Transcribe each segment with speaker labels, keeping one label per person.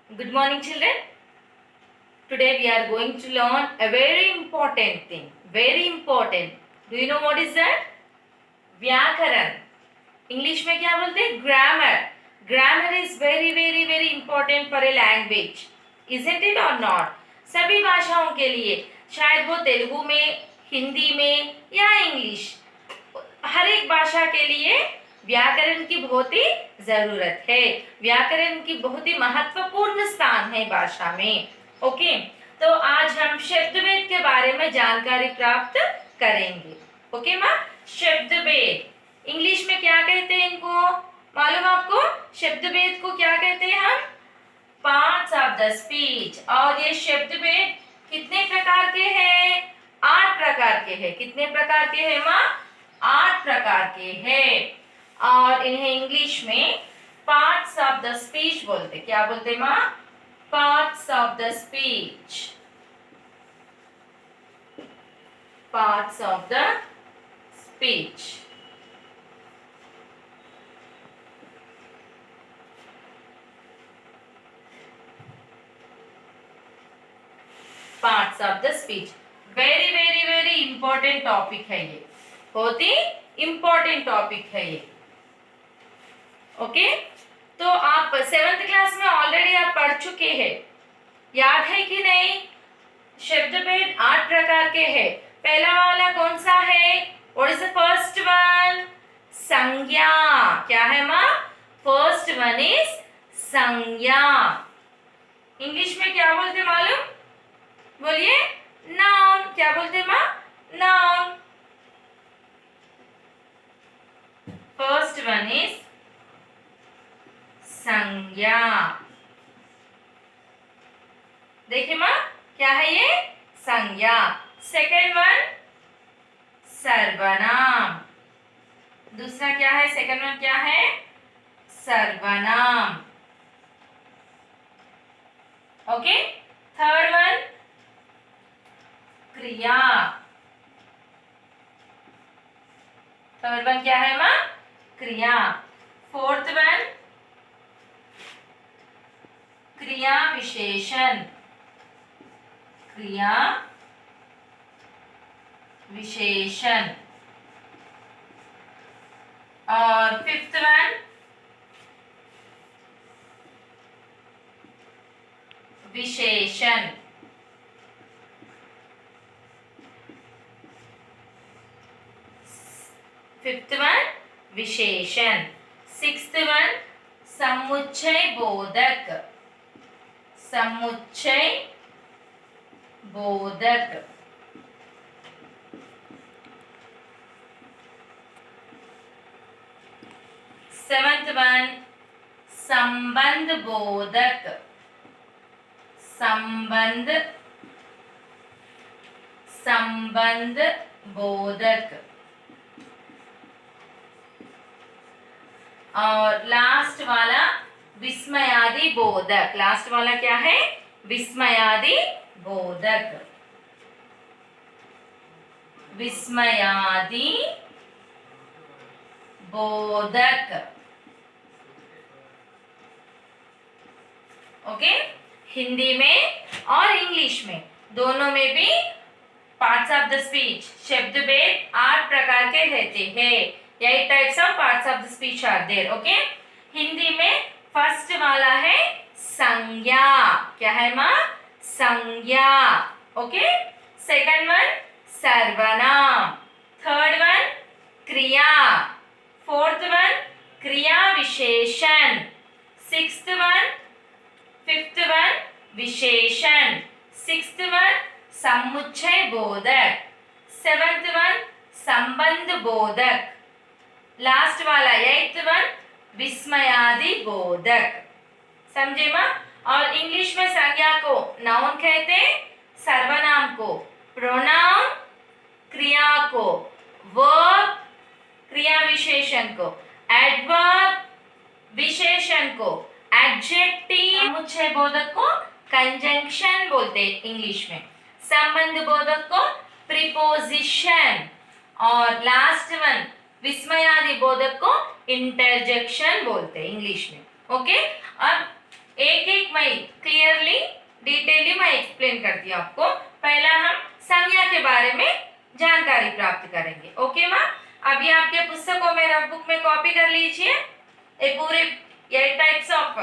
Speaker 1: Good morning, children. Today we are going to learn a very important thing. Very important. Do you know what is that? व्याकरण. English में क्या बोलते हैं? Grammar. Grammar is very important for a language. Isn't it or not? सभी भाषाओं के लिए, शायद वो तेलुगु में, हिंदी में या इंग्लिश, हर एक भाषा के लिए व्याकरण की बहुत ही जरूरत है. व्याकरण की बहुत ही महत्वपूर्ण स्थान है भाषा में. ओके, तो आज हम शब्दभेद के बारे में जानकारी प्राप्त करेंगे. ओके माँ, शब्दभेद इंग्लिश में क्या कहते हैं? इनको मालूम आपको? शब्दभेद को क्या कहते हैं हम? Parts of the speech. और ये शब्दभेद कितने प्रकार के हैं? 8 प्रकार के हैं. कितने प्रकार के हैं माँ? 8 प्रकार के हैं. और इन्हें इंग्लिश में पार्ट्स ऑफ द स्पीच बोलते. क्या बोलते माँ? Parts of the speech. Parts of the speech. Parts of the speech very important topic है ये. बहुत ही इंपॉर्टेंट टॉपिक है ये. ओके, तो आप 7th क्लास में ऑलरेडी आप पढ़ चुके हैं. याद है कि नहीं? शब्दभेद 8 प्रकार के हैं. पहला वाला कौन सा है? What is the first one? संज्ञा. क्या है माँ? फर्स्ट वन इज संज्ञा. इंग्लिश में क्या बोलते मालूम? बोलिए. नाउन. क्या बोलते माँ? नाउन. फर्स्ट वन इज संज्ञा. देखिए माँ, क्या है ये? संज्ञा. सेकेंड वन सर्वनाम. दूसरा क्या है? सेकेंड वन क्या है? सर्वनाम. ओके. थर्ड वन क्रिया. थर्ड वन क्या है माँ? क्रिया. फोर्थ वन क्रिया विशेषण. क्रिया विशेषण. और फिफ्थ वन विशेषण. फिफ्थ वन विशेषण. सिक्स्थ वन समुच्चय बोधक. समुच्चय बोधक. सेवंथ वन संबंध बोधक. संबंध संबंध बोधक. और लास्ट वाला विस्मयादि बोधक. लास्ट वाला क्या है? विस्मयादि बोधक. विस्मयादि बोधक. ओके. हिंदी में और इंग्लिश में दोनों में भी पार्ट्स ऑफ द स्पीच शब्दभेद 8 प्रकार के रहते हैं. 8 types of parts of the speech are there. Okay. Hindi में फर्स्ट वाला है संज्ञा. क्या है माँ? संज्ञा. ओके. सेकंड वन सर्वनाम. थर्ड वन क्रिया. फोर्थ वन क्रिया विशेषण. सिक्स्थ वन फिफ्थ वन विशेषण. सिक्स्थ वन समुच्चय बोधक. सेवंथ वन संबंध बोधक. लास्ट वाला 8th वन विस्मयादि बोधक. समझे माँ? और इंग्लिश में संज्ञा को नाउन कहते हैं, सर्वनाम को प्रोनाउन, क्रिया को वर्ब, क्रिया विशेषण को एडवर्ब, विशेषण को एडजेक्टिव, समुच्चय बोधक को कंजंक्शन बोलते हैं इंग्लिश में. संबंध बोधक को प्रीपोजिशन. और लास्ट वन विस्मयादि बोधक को इंटरजेक्शन बोलते हैं इंग्लिश में. ओके. अब एक एक मैं एक्सप्लेन करती हूँ आपको। पहला हम संज्ञा के बारे में जानकारी प्राप्त करेंगे। ओके माँ, अभी आपके पुस्तकों में नोटबुक में कॉपी कर लीजिए ये पूरे 8 types of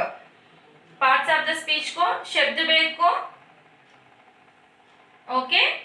Speaker 1: parts of the speech को, शब्द भेद को। ओके,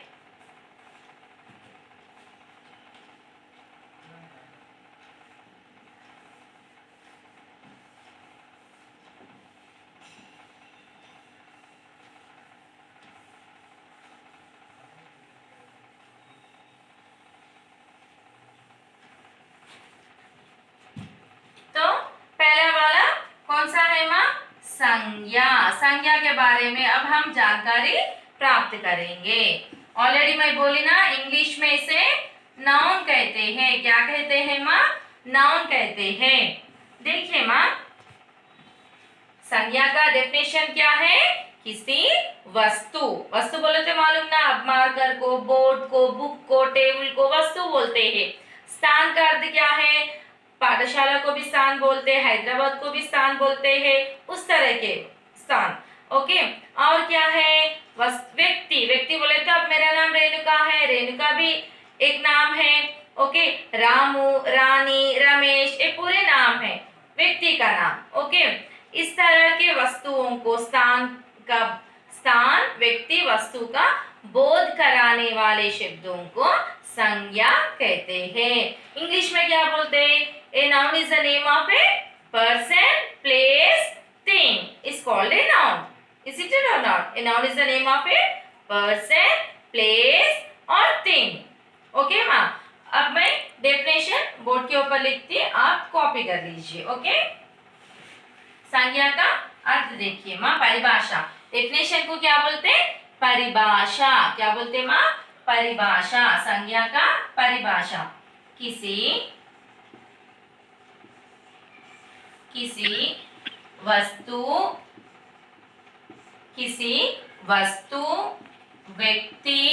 Speaker 1: तो पहला वाला कौन सा है माँ? संज्ञा। संज्ञा के बारे में अब हम जानकारी प्राप्त करेंगे। ऑलरेडी मैं बोली ना, इंग्लिश में इसे नाउन कहते हैं। क्या कहते हैं माँ? नाउन कहते हैं। देखिए माँ, संज्ञा का डेफिनेशन क्या है? किसी वस्तु, वस्तु बोले तो मालूम ना, अब मार्कर को, बोर्ड को, बुक को, टेबल को वस्तु बोलते हैं। स्थान का अर्थ क्या है? पाठशाला को भी स्थान बोलते हैं, हैदराबाद को भी स्थान बोलते हैं, उस तरह के स्थान। ओके, और क्या है? व्यक्ति, व्यक्ति बोले तो अब मेरा नाम रेणुका है, रेणुका भी एक नाम है। ओके, रामू, रानी, रमेश, ये पूरे नाम है, व्यक्ति का नाम। ओके, इस तरह के वस्तुओं को स्थान, व्यक्ति, वस्तु का बोध कराने वाले शब्दों को संज्ञा कहते हैं। इंग्लिश में क्या बोलते हैं? A noun is the name of a person, place, thing. Is called a noun. Is it or not? A noun is the name of a person, place or thing. Okay माँ? अब मैं definition board के ऊपर लिखती हूँ, आप copy कर लीजिए। ओके, संज्ञा का अर्थ देखिए माँ, परिभाषा। डेफिनेशन को क्या बोलते हैं? परिभाषा। क्या बोलते माँ? परिभाषा। संज्ञा का परिभाषा, किसी वस्तु, व्यक्ति,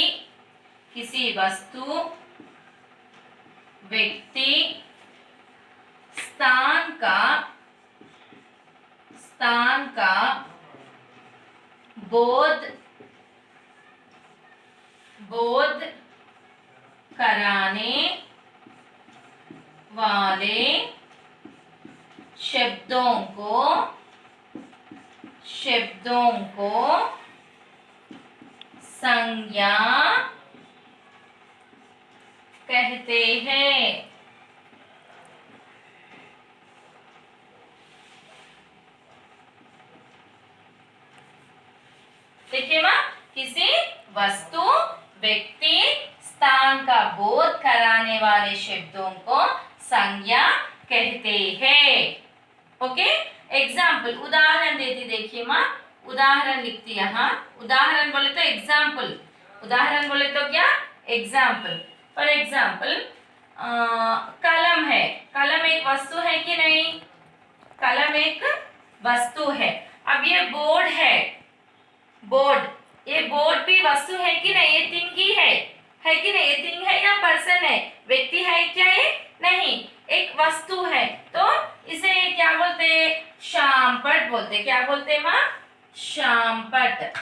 Speaker 1: स्थान का बोध कराने वाले शब्दों को संज्ञा कहते हैं। देखिए माँ, किसी वस्तु, व्यक्ति, स्थान का बोध कराने वाले शब्दों को संज्ञा कहते हैं। ओके, एग्जाम्पल, उदाहरण देती। देखिए माँ, उदाहरण लिखती यहाँ। उदाहरण बोले तो एग्जाम्पल, उदाहरण बोले तो क्या? एग्जाम्पल। फॉर एग्जाम्पल, कलम है। कलम एक वस्तु है कि नहीं? कलम एक वस्तु है। अब ये बोर्ड है, बोर्ड, ये बोर्ड भी वस्तु है कि नहीं? ये थिंग ही है कि नहीं? ये थिंग है या पर्सन है? व्यक्ति है क्या ये? नहीं, एक वस्तु है। तो इसे क्या बोलते हैं? शामपट बोलते हैं। क्या बोलते हैं माँ? शामपट।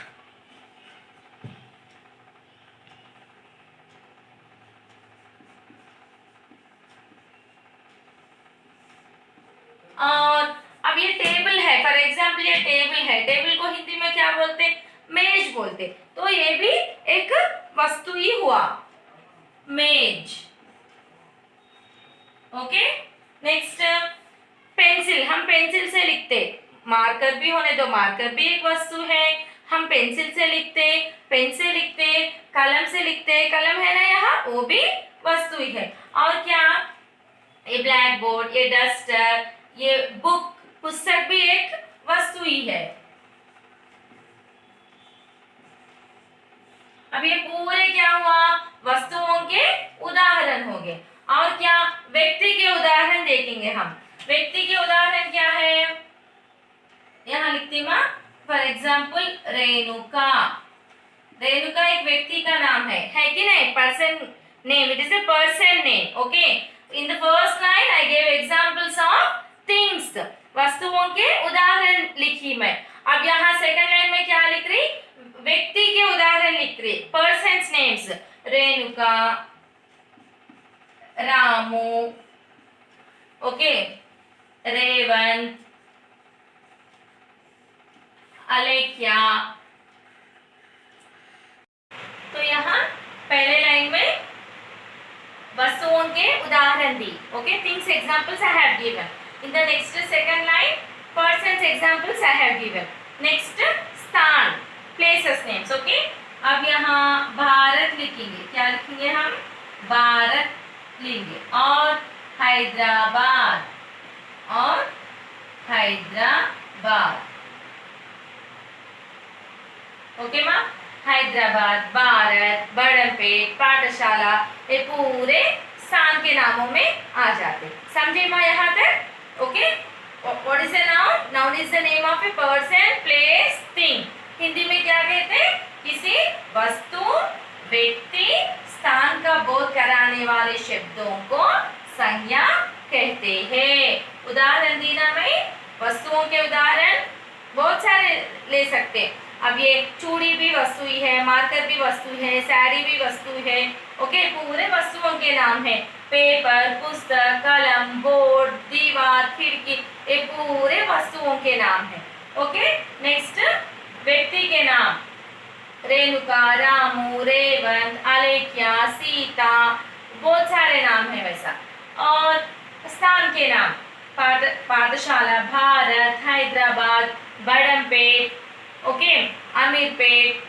Speaker 1: और अब ये टेबल है, फॉर एग्जाम्पल ये टेबल है। टेबल को हिंदी में क्या बोलते हैं? मेज बोलते। तो ये भी एक वस्तु ही हुआ, मेज। Okay, next pencil. हम पेंसिल से लिखते, मार्कर भी होने दो, मार्कर भी एक वस्तु है। हम पेंसिल से लिखते, पेन से लिखते, कलम से लिखते, कलम है ना यहाँ, वो भी वस्तु ही है। और क्या? ये ब्लैक बोर्ड, ये डस्टर, ये बुक, पुस्तक भी एक वस्तु ही है। अब ये पूरे क्या हुआ? वस्तुओं के उदाहरण हो गए। और क्या? व्यक्ति के उदाहरण देखेंगे हम। व्यक्ति के उदाहरण क्या है? यहाँ लिखती माँ, फॉर एग्जाम्पल रेणुका। रेणुका एक व्यक्ति का नाम है कि नहीं? Person name, it is a person name. Okay, in the first line I gave examples of things, वस्तुओं के उदाहरण लिखी मैं। अब यहाँ सेकंड लाइन में क्या लिख रही, व्यक्ति के उदाहरण लिख रही, persons names, Renuka, Ramu, okay, Revanth, Alekhya. तो यहाँ पहले लाइन में वस्तुओं के उदाहरण दी, okay, things examples I have given. In the next second line persons examples I have given. Next स्थान, प्लेसेस नेम्स, ओके। अब यहाँ भारत लिखेंगे, क्या लिखेंगे हम, भारत लेंगे, और हैदराबाद, और हैदराबाद, ओके माँ, हैदराबाद, भारत, बड़मपेट, पाठशाला, ये पूरे स्थान के नामों में आ जाते, समझे माँ यहाँ तक, okay. What is a noun, noun is the name of a person, place, thing. Hindi में क्या कहते हैं, किसी वस्तु, व्यक्ति, स्थान का बोध कराने वाले शब्दों को संज्ञा कहते हैं। उदाहरण देना में, वस्तुओं के उदाहरण बहुत सारे ले सकते हैं। अब ये चूड़ी भी वस्तु ही है, मार्कर भी वस्तु है, साड़ी भी वस्तु है, ओके, पूरे वस्तुओं के नाम है। पेपर, पुस्तक, कलम, बोर्ड, दीवार, खिड़की, ये पूरे वस्तुओं के नाम है, ओके। नेक्स्ट व्यक्ति के नाम, रेणुका, रामू, रेवंत, अलेख्या, सीता, बहुत सारे नाम है वैसा। और स्थान के नाम, पाठशाला, भारत, हैदराबाद, बड़मपेट, ओके, अमीरपेट,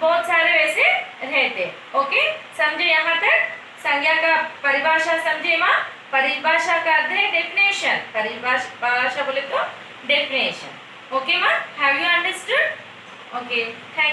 Speaker 1: बहुत सारे वैसे रहते, ओके, समझे यहाँ तक। संज्ञा का परिभाषा समझे माँ, परिभाषा का अर्थ है डेफिनेशन, परिभाषा बोले तो डेफिनेशन, ओके माँ, have you understood, okay, thank